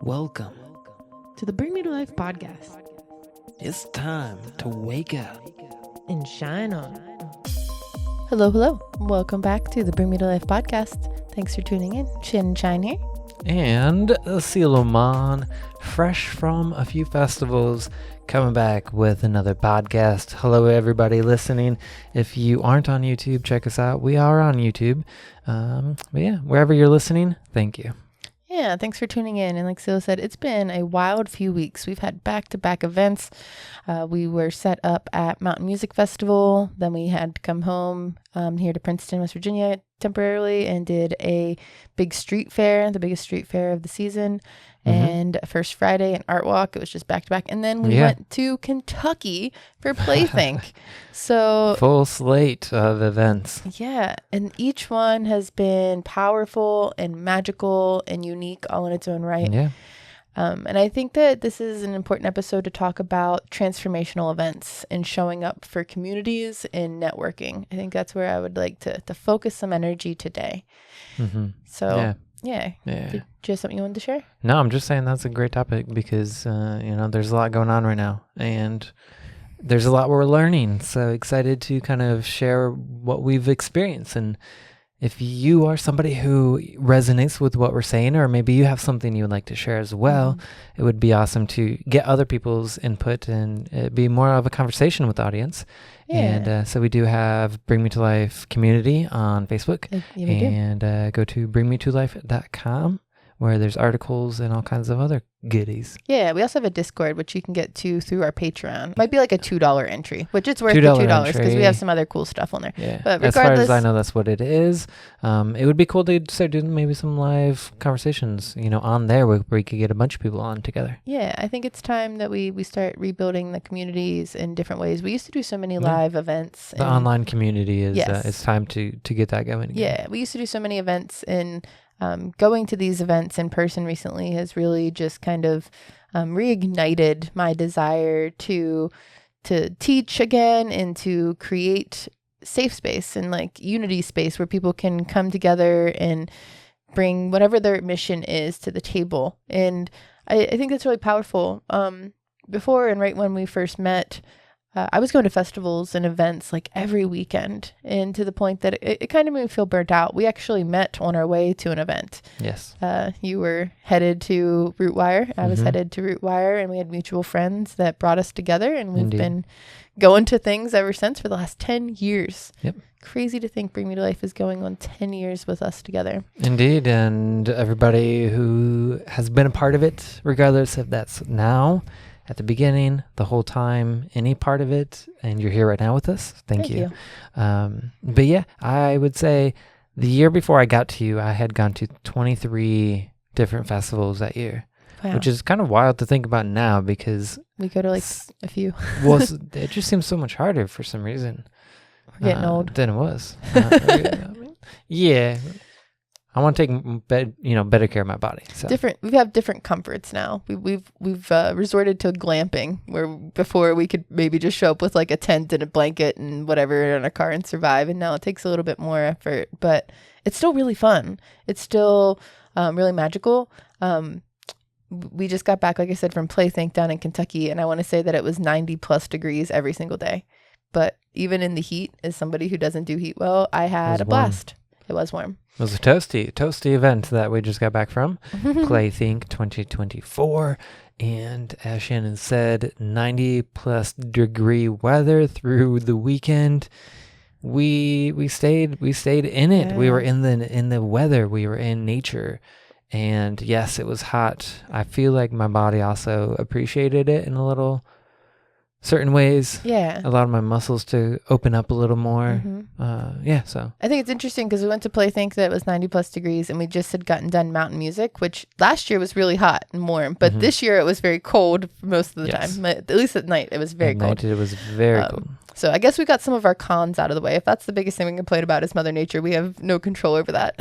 Welcome to the Bring Me to Life podcast. It's time to wake up and shine on. Hello, hello. Welcome back to the Bring Me to Life podcast. Thanks for tuning in. Shannon and Shine here. And Selomon, fresh from a few festivals, coming back with another podcast. Hello, everybody listening. If you aren't on YouTube, check us out. We are on YouTube. But yeah, wherever you're listening, thank you. Yeah, thanks for tuning in. And like Silo said, it's been a wild few weeks. We've had back-to-back events. We were set up at Mountain Music Festival. Then we had to come home here to Princeton, West Virginia temporarily and did a big street fair, the biggest street fair of the season. And First Friday and Art Walk. It was just back-to-back. And then we went to Kentucky for Playthink. So full slate of events. Yeah. And each one has been powerful and magical and unique all in its own right. Yeah. And I think that this is an important episode to talk about transformational events and showing up for communities and networking. I think that's where I would like to focus some energy today. So yeah. Did you have something you wanted to share? No, I'm just saying that's a great topic because, there's a lot going on right now and there's a lot we're learning. So excited to kind of share what we've experienced. And if you are somebody who resonates with what we're saying, or maybe you have something you would like to share as well, it would be awesome to get other people's input and it be more of a conversation with the audience. Yeah. And so we do have Bring Me to Life community on Facebook and go to bringmetolife.com where there's articles and all kinds of other goodies. Yeah, we also have a Discord, which you can get to through our Patreon. Might be like a $2 entry, which it's worth the $2 because we have some other cool stuff on there. Yeah, but as far as I know, that's what it is. It would be cool to start doing maybe some live conversations, on there where we could get a bunch of people on together. Yeah, I think it's time that we start rebuilding the communities in different ways. We used to do so many live events. The online community is it's time to get that going again. Yeah, we used to do so many events and going to these events in person recently has really just kind of reignited my desire to teach again and to create safe space and like unity space where people can come together and bring whatever their mission is to the table. And I think that's really powerful. Before and right when we first met, I was going to festivals and events like every weekend, and to the point that it kind of made me feel burnt out. We actually met on our way to an event. Yes. You were headed to Rootwire. I was headed to Rootwire, and we had mutual friends that brought us together, and we've been going to things ever since for the last 10 years. Yep. Crazy to think Bring Me to Life is going on 10 years with us together. Indeed. And everybody who has been a part of it, regardless if that's now, at the beginning, the whole time, any part of it, and you're here right now with us. Thank you. But yeah, I would say the year before I got to you, I had gone to 23 different festivals that year, which is kind of wild to think about now because we go to like a few. Well, it just seems so much harder for some reason. We're getting old. Than it was. Yeah. I want to take better care of my body. So. We have different comforts now. We've resorted to glamping, where before we could maybe just show up with like a tent and a blanket and whatever in a car and survive. And now it takes a little bit more effort, but it's still really fun. It's still really magical. We just got back, like I said, from Playthink down in Kentucky, and I want to say that it was 90+ degrees every single day. But even in the heat, as somebody who doesn't do heat well, I had a blast. It was warm. It was a toasty event that we just got back from, Playthink 2024. And as Shannon said, 90+ degree weather through the weekend. We stayed in it. Yeah. We were in the weather. We were in nature. And yes, it was hot. I feel like my body also appreciated it in a little certain ways. Yeah. Allowed my muscles to open up a little more. So I think it's interesting because we went to Playthink that was 90+ degrees, and we just had gotten done Mountain Music, which last year was really hot and warm, but this year it was very cold most of the time. At least at night it was very cold. It was very cold. So I guess we got some of our cons out of the way. If that's the biggest thing we can complain about is Mother Nature, we have no control over that.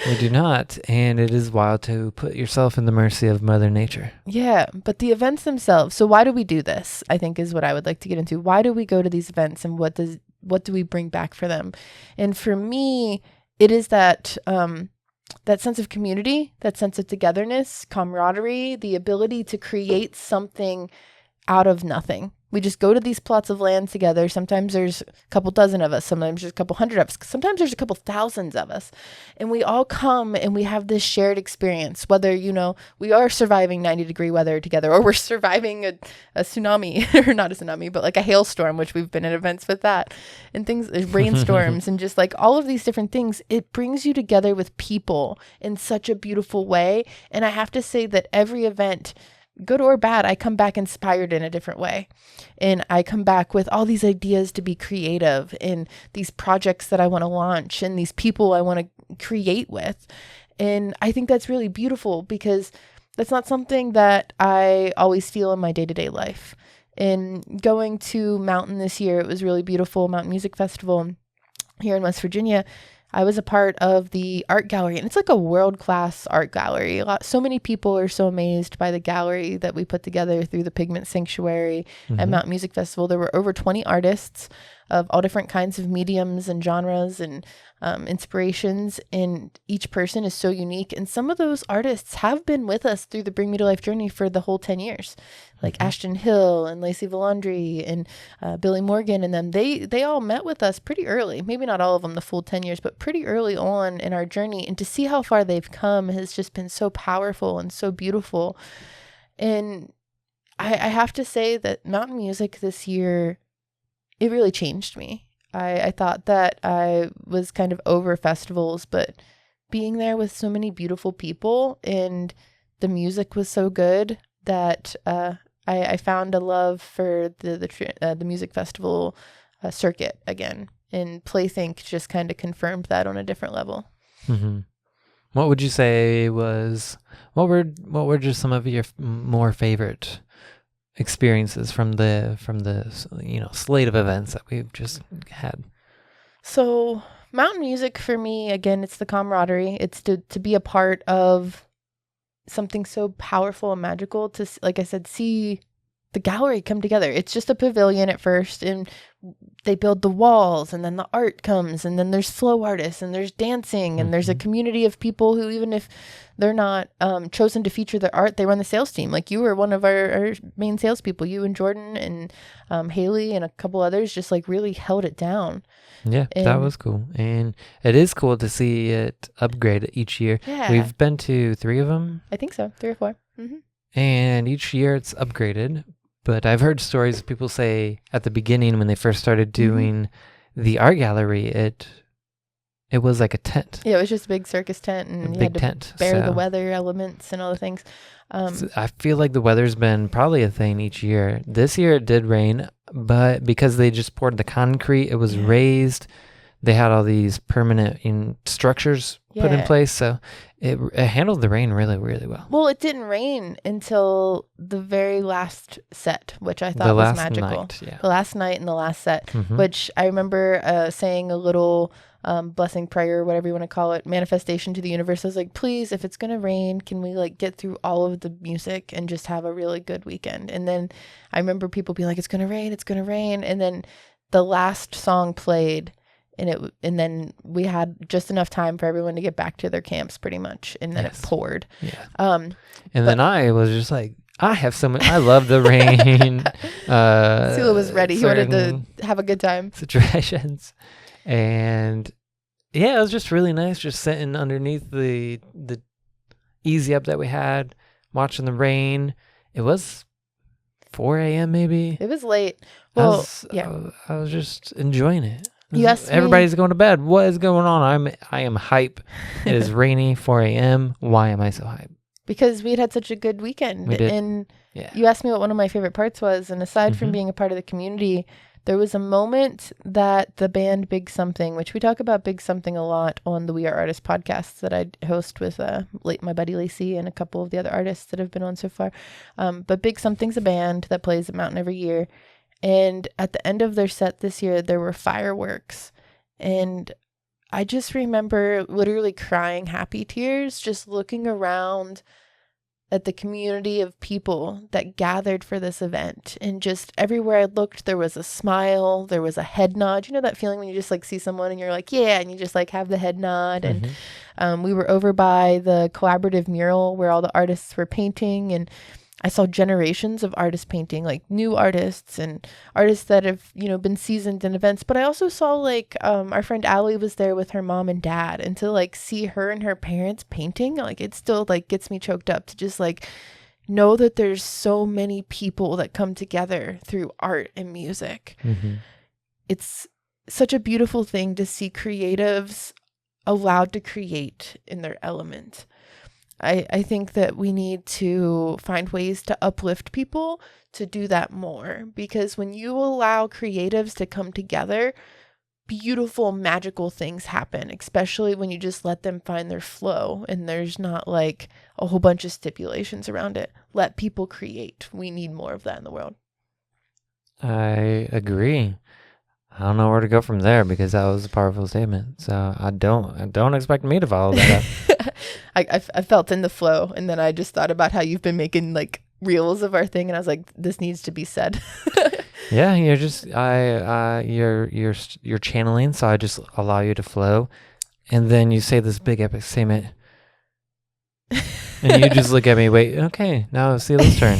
We do not, and it is wild to put yourself in the mercy of Mother Nature. Yeah, but the events themselves, so why do we do this, I think is what I would like to get into. Why do we go to these events, and what do we bring back for them? And for me, it is that that sense of community, that sense of togetherness, camaraderie, the ability to create something out of nothing. We just go to these plots of land together. Sometimes there's a couple dozen of us. Sometimes there's a couple hundred of us. Sometimes there's a couple thousands of us. And we all come and we have this shared experience, whether, we are surviving 90-degree weather together, or we're surviving a tsunami, or not a tsunami, but like a hailstorm, which we've been at events with that, and things, rainstorms, and just like all of these different things. It brings you together with people in such a beautiful way. And I have to say that every event, good or bad, I come back inspired in a different way. And I come back with all these ideas to be creative, and these projects that I want to launch, and these people I want to create with. And I think that's really beautiful, because that's not something that I always feel in my day-to-day life. In going to Mountain this year, it was really beautiful, Mountain Music Festival here in West Virginia. I was a part of the art gallery, and it's like a world-class art gallery. So many people are so amazed by the gallery that we put together through the Pigment Sanctuary at Mountain Music Festival. There were over 20 artists of all different kinds of mediums and genres and inspirations, and each person is so unique. And some of those artists have been with us through the Bring Me to Life journey for the whole 10 years, like Ashton Hill and Lacey Valandri and Billy Morgan and them. They all met with us pretty early, maybe not all of them the full 10 years, but pretty early on in our journey. And to see how far they've come has just been so powerful and so beautiful. And I have to say that mountain music this year, it really changed me. I thought that I was kind of over festivals, but being there with so many beautiful people and the music was so good that I found a love for the music festival circuit again. And Playthink just kind of confirmed that on a different level. Mm-hmm. What would you say what were just some of your more favorite experiences from the slate of events that we've just had? So mountain music for me, again, it's the camaraderie. It's to be a part of something so powerful and magical, to, like I said, see the gallery come together. It's just a pavilion at first, and they build the walls, and then the art comes, and then there's flow artists, and there's dancing, and there's a community of people who, even if they're not chosen to feature their art, they run the sales team. Like you were one of our main salespeople. You and Jordan and Haley and a couple others just like really held it down. Yeah, that was cool. And it is cool to see it upgrade each year. Yeah. We've been to 3 of them. I think so, 3 or 4. Mm-hmm. And each year it's upgraded. But I've heard stories of people say at the beginning when they first started doing the art gallery, it was like a tent. Yeah, it was just a big circus tent, and you had to bear the weather elements and all the things. So I feel like the weather's been probably a thing each year. This year it did rain, but because they just poured the concrete, it was raised. They had all these permanent structures put in place, so it handled the rain really, really well. Well, it didn't rain until the very last set, which I thought was magical. The last night and the last set, which I remember saying a little blessing prayer, whatever you want to call it, manifestation to the universe. I was like, please, if it's going to rain, can we like get through all of the music and just have a really good weekend? And then I remember people being like, it's going to rain, it's going to rain. And then the last song played, and then we had just enough time for everyone to get back to their camps pretty much. And then it poured. Yeah. And then I was just like, I have so much. I love the rain. Sula was ready. He wanted to have a good time. Situations. And yeah, it was just really nice just sitting underneath the easy up that we had, watching the rain. It was 4 a.m. maybe. It was late. Well, I was just enjoying it. Yes, everybody's going to bed. What is going on? I am hype. It is rainy, 4 a.m. Why am I so hype? Because we had such a good weekend. We did. And you asked me what one of my favorite parts was. And aside from being a part of the community, there was a moment that the band Big Something, which we talk about Big Something a lot on the We Are Artists podcasts that I host with my buddy Lacey and a couple of the other artists that have been on so far. But Big Something's a band that plays at Mountain every year. And at the end of their set this year, there were fireworks. And I just remember literally crying happy tears, just looking around at the community of people that gathered for this event. And just everywhere I looked, there was a smile, there was a head nod. You know that feeling when you just like see someone and you're like, yeah, and you just like have the head nod. And we were over by the collaborative mural where all the artists were painting, and I saw generations of artists painting, like new artists and artists that have, you know, been seasoned in events. But I also saw like our friend Allie was there with her mom and dad, and to like see her and her parents painting, like it still like gets me choked up to just like know that there's so many people that come together through art and music. It's such a beautiful thing to see creatives allowed to create in their element. I think that we need to find ways to uplift people to do that more, because when you allow creatives to come together, beautiful, magical things happen, especially when you just let them find their flow and there's not like a whole bunch of stipulations around it. Let people create. We need more of that in the world. I agree. I don't know where to go from there because that was a powerful statement. So I don't expect me to follow that up. I felt in the flow, and then I just thought about how you've been making like reels of our thing, and I was like, this needs to be said. Yeah, you're just you're channeling, so I just allow you to flow, and then you say this big epic statement, and you just look at me. Wait, okay, now Celia's turn.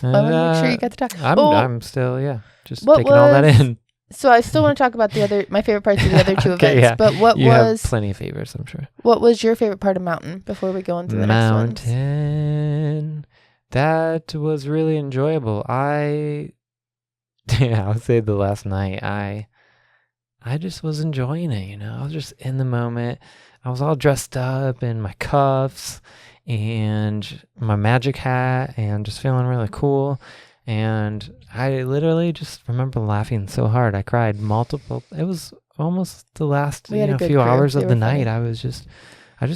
Well, I want to make sure you got to talk. I'm still just taking all that in. So I still want to talk about my favorite parts of the other two Okay, events. yeah. But what You was have plenty of favorites, I'm sure. What was your favorite part of Mountain before we go into the next one? Mountain. That was really enjoyable. I'll say the last night I just was enjoying it, you know. I was just in the moment. I was all dressed up in my cuffs and my magic hat and just feeling really cool. And I literally just remember laughing so hard. I cried multiple. It was almost the last few hours of the night. I just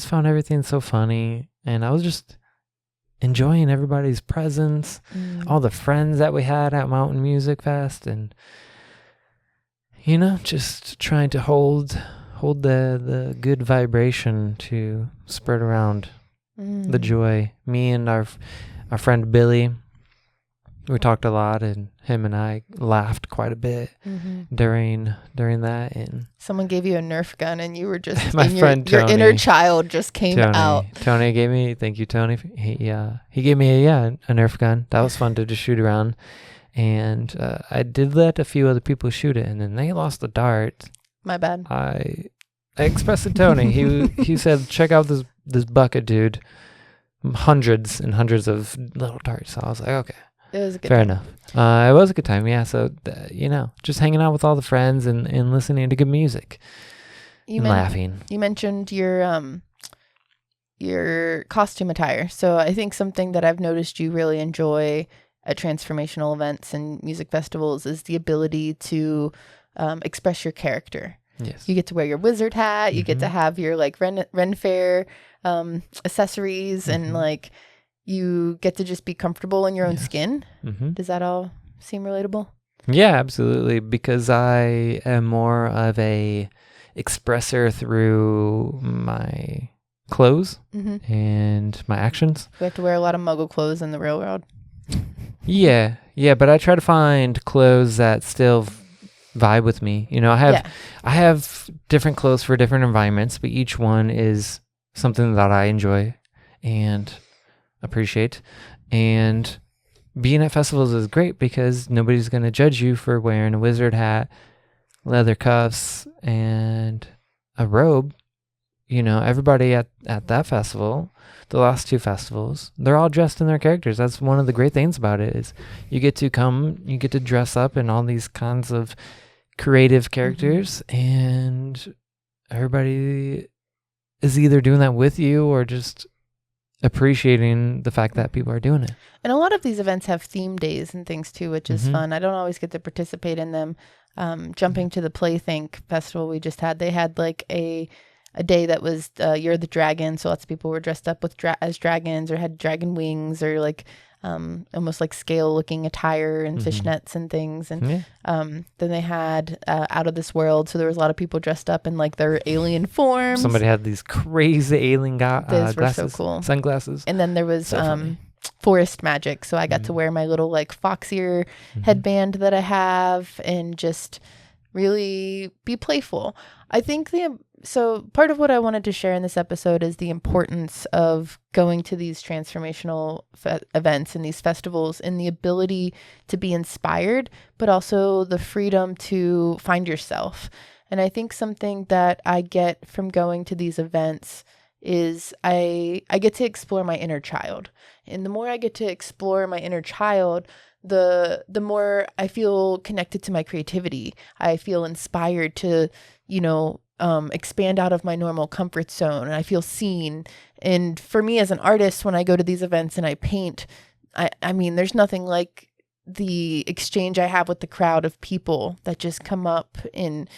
found everything so funny, and I was just enjoying everybody's presence, all the friends that we had at Mountain Music Fest, and just trying to hold the good vibration to spread around the joy. Me and our friend Billy. We talked a lot, and him and I laughed quite a bit during that. And someone gave you a Nerf gun, and you were just my friend Tony, your inner child just came out. Tony gave me. Thank you, Tony. He gave me a Nerf gun. That was fun to just shoot around, and I did let a few other people shoot it, and then they lost the dart. My bad. I expressed to Tony. He said, "Check out this bucket, dude. Hundreds and hundrds of little darts." So I was like, okay. It was a good time. enough. It was a good time, yeah. So, just hanging out with all the friends and listening to good music and laughing. You mentioned your costume attire. So I think something that I've noticed you really enjoy at transformational events and music festivals is the ability to express your character. Yes. You get to wear your wizard hat. You get to have your like Ren Fair accessories and like... You get to just be comfortable in your own skin. Does that all seem relatable? Yeah, absolutely. Because I am more of a expresser through my clothes and my actions. We have to wear a lot of muggle clothes in the real world. Yeah, but I try to find clothes that still vibe with me. I have different clothes for different environments, but each one is something that I enjoy and appreciate. And being at festivals is great because nobody's going to judge you for wearing a wizard hat, leather cuffs, and a robe. Everybody at that festival, the last two festivals, they're all dressed in their characters. That's one of the great things about it is you get to dress up in all these kinds of creative characters, and everybody is either doing that with you or just appreciating the fact that people are doing it. And a lot of these events have theme days and things too, which is fun. I don't always get to participate in them. Jumping to the Playthink festival we just had, they had like a day that was You're the Dragon. So lots of people were dressed up with as dragons or had dragon wings or like almost like scale looking attire and fishnets and things. And then they had Out of This World. So there was a lot of people dressed up in like their alien forms. Somebody had these crazy alien Those were glasses, so cool. sunglasses. And then there was forest magic. So I got to wear my little like fox ear headband that I have and just really be playful. I think so part of what I wanted to share in this episode is the importance of going to these transformational events and these festivals and the ability to be inspired, but also the freedom to find yourself. And I think something that I get from going to these events is I get to explore my inner child. And the more I get to explore my inner child, the more I feel connected to my creativity. I feel inspired to, expand out of my normal comfort zone, and I feel seen. And for me as an artist, when I go to these events and I paint, I mean, there's nothing like the exchange I have with the crowd of people that just come up and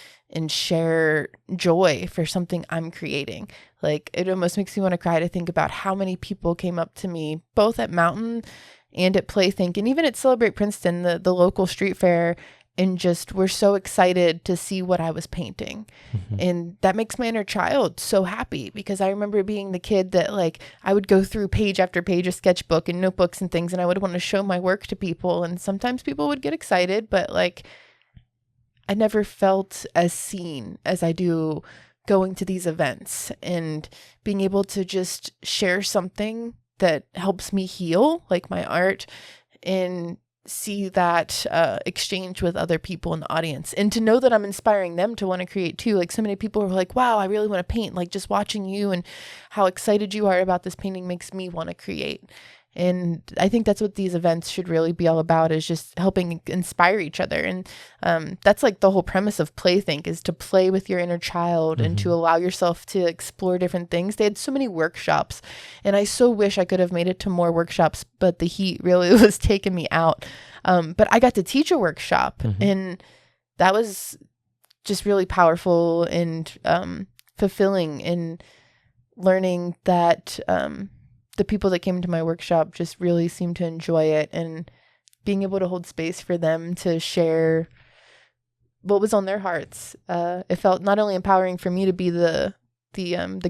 share joy for something I'm creating. Like, it almost makes me want to cry to think about how many people came up to me, both at Mountain and at Playthink, and even at Celebrate Princeton, the local street fair, and just were so excited to see what I was painting. And that makes my inner child so happy, because I remember being the kid that like I would go through page after page of sketchbook and notebooks and things, and I would want to show my work to people. And sometimes people would get excited, but like I never felt as seen as I do going to these events and being able to just share something that helps me heal, like my art, and see that exchange with other people in the audience, and to know that I'm inspiring them to want to create too. Like, so many people are like, wow, I really want to paint. Like, just watching you and how excited you are about this painting makes me want to create. And I think that's what these events should really be all about, is just helping inspire each other. And that's like the whole premise of Playthink, is to play with your inner child and to allow yourself to explore different things. They had so many workshops, and I so wish I could have made it to more workshops, but the heat really was taking me out. But I got to teach a workshop, and that was just really powerful and fulfilling, in learning that the people that came to my workshop just really seemed to enjoy it, and being able to hold space for them to share what was on their hearts. It felt not only empowering for me to be the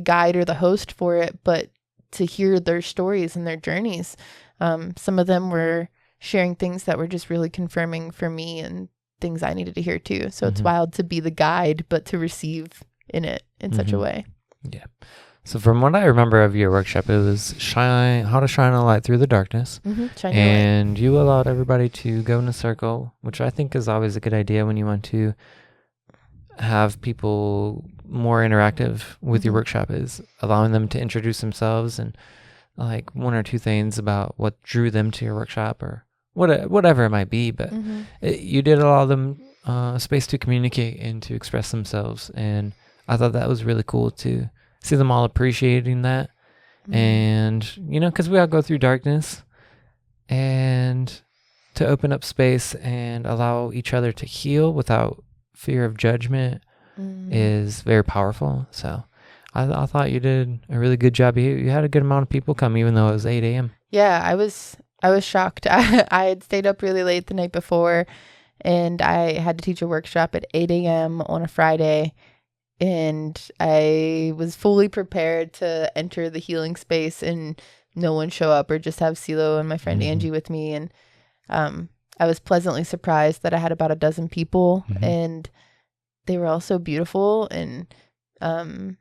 guide or the host for it, but to hear their stories and their journeys. Some of them were sharing things that were just really confirming for me and things I needed to hear too. So it's wild to be the guide, but to receive in it in such a way. Yeah. So from what I remember of your workshop, it was how to shine a light through the darkness. And you allowed everybody to go in a circle, which I think is always a good idea when you want to have people more interactive with your workshop, is allowing them to introduce themselves and like one or two things about what drew them to your workshop, or whatever it might be. But you did allow them space to communicate and to express themselves. And I thought that was really cool to see them all appreciating that. And, because we all go through darkness, and to open up space and allow each other to heal without fear of judgment is very powerful. So I thought you did a really good job. You had a good amount of people come, even though it was 8 a.m. Yeah, I was shocked. I had stayed up really late the night before, and I had to teach a workshop at 8 a.m. on a Friday. And I was fully prepared to enter the healing space and no one show up, or just have CeeLo and my friend Angie with me. And I was pleasantly surprised that I had about a dozen people, and they were all so beautiful. And I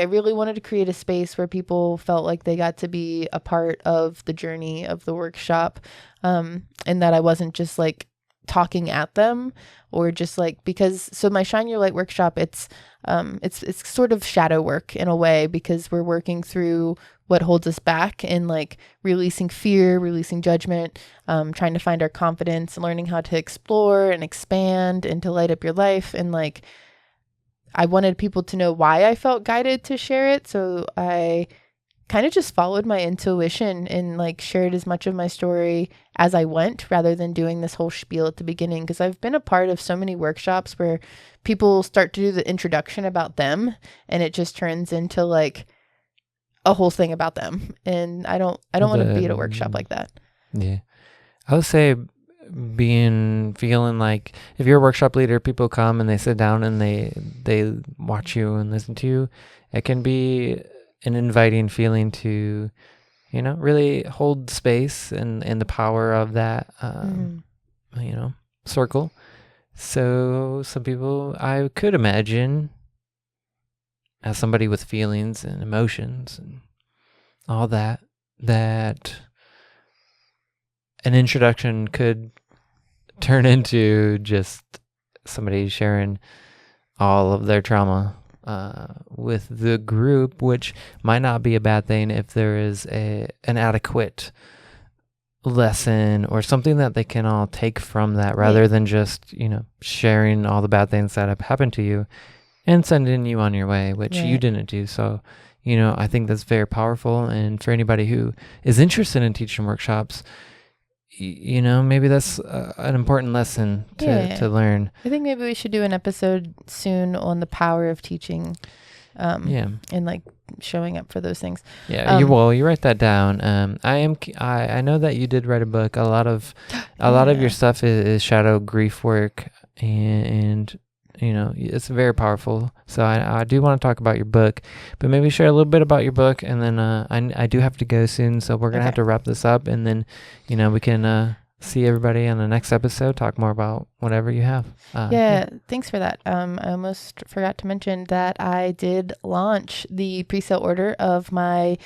really wanted to create a space where people felt like they got to be a part of the journey of the workshop, and that I wasn't just like talking at them, or just like, so my Shine Your Light workshop, it's sort of shadow work in a way, because we're working through what holds us back, and like releasing fear, releasing judgment, trying to find our confidence, learning how to explore and expand and to light up your life. And like, I wanted people to know why I felt guided to share it. So I kind of just followed my intuition and like shared as much of my story as I went, rather than doing this whole spiel at the beginning. Because I've been a part of so many workshops where people start to do the introduction about them, and it just turns into like, a whole thing about them. And I don't want to be at a workshop like that. Yeah. I would say feeling like if you're a workshop leader, people come and they sit down and they watch you and listen to you. It can be an inviting feeling to, really hold space and the power of that, circle. So some people, I could imagine, as somebody with feelings and emotions and all that an introduction could turn into just somebody sharing all of their trauma with the group, which might not be a bad thing if there is an adequate lesson or something that they can all take from that, rather than just, sharing all the bad things that have happened to you and sending you on your way, which you didn't do. So, I think that's very powerful. And for anybody who is interested in teaching workshops, maybe that's an important lesson to learn. I think maybe we should do an episode soon on the power of teaching. And like showing up for those things. Yeah. You write that down. I know that you did write a book. A lot of your stuff is shadow grief work, and it's very powerful. So I do want to talk about your book, but maybe share a little bit about your book, and then I do have to go soon, so we're gonna have to wrap this up, and then we can see everybody on the next episode, talk more about whatever you have. Thanks for that. I almost forgot to mention that I did launch the pre-sale order of my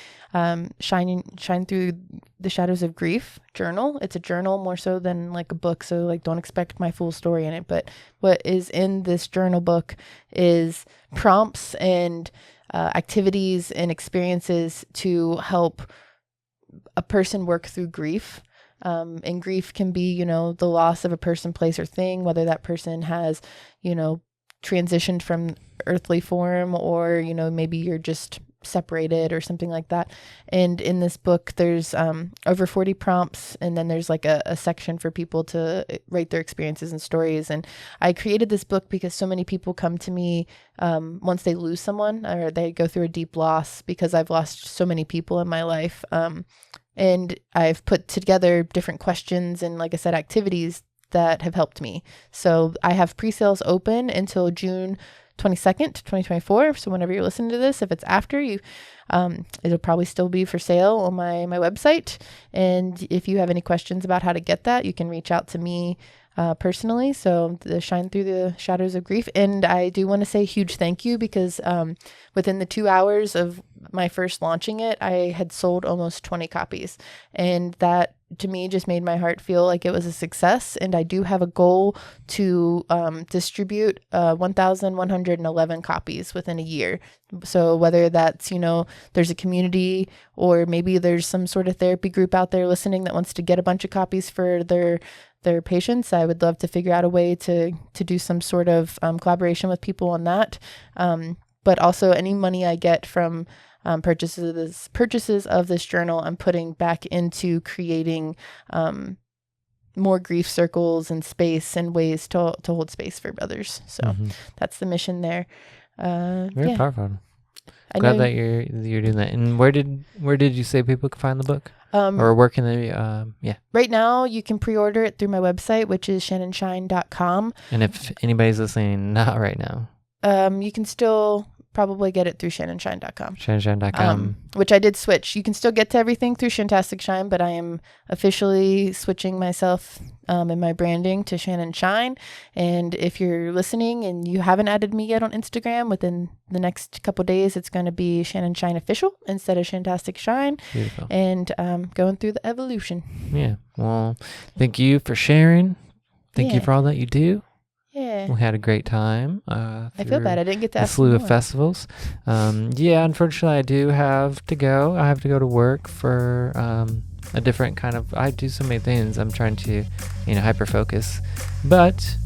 Shine Through the Shadows of Grief journal. It's a journal more so than like a book, so like don't expect my full story in it, but what is in this journal book is prompts and activities and experiences to help a person work through grief. And grief can be, the loss of a person, place, or thing, whether that person has, transitioned from earthly form, or, maybe you're just separated or something like that. And in this book, there's over 40 prompts, and then there's like a section for people to write their experiences and stories. And I created this book because so many people come to me once they lose someone or they go through a deep loss, because I've lost so many people in my life. And I've put together different questions and, like I said, activities that have helped me. So I have pre-sales open until June 22nd, 2024. So whenever you're listening to this, if it's after you, it'll probably still be for sale on my website. And if you have any questions about how to get that, you can reach out to me personally. So the Shine Through the Shadows of Grief. And I do want to say a huge thank you, because within the 2 hours of my first launching it, I had sold almost 20 copies. And that to me just made my heart feel like it was a success. And I do have a goal to distribute 1,111 copies within a year. So whether that's, there's a community, or maybe there's some sort of therapy group out there listening that wants to get a bunch of copies for their patients, I would love to figure out a way to do some sort of collaboration with people on that. But also any money I get from purchases of this journal, I'm putting back into creating more grief circles and space and ways to hold space for others. So that's the mission there. Very powerful. Glad that you're doing that. And where did you say people can find the book? Or where can they, Right now, you can pre-order it through my website, which is shannonshine.com. And if anybody's listening, not right now, you can still probably get it through shannonshine.com. Shannonshine.com. Which I did switch. You can still get to everything through Shantastic Shine, but I am officially switching myself in my branding to Shannon Shine. And if you're listening and you haven't added me yet on Instagram, within the next couple days, it's going to be Shannon Shine Official instead of Shantastic Shine. Beautiful. And going through the evolution. Yeah. Well, thank you for sharing. Thank you for all that you do. Yeah. We had a great time. I feel bad I didn't get to ask a slew more. of festivals. Unfortunately, I do have to go. I have to go to work for a different kind of. I do so many things. I'm trying to, hyper focus. But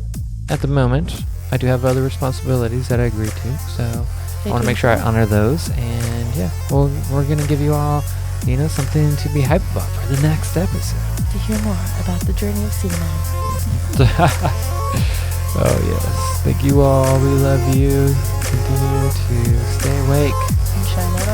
at the moment, I do have other responsibilities that I agreed to. So I want to make sure I honor those. And we're gonna give you all, something to be hyped about for the next episode. To hear more about the journey of Selomon. Oh, yes. Thank you all. We love you. Continue to stay awake. And shine on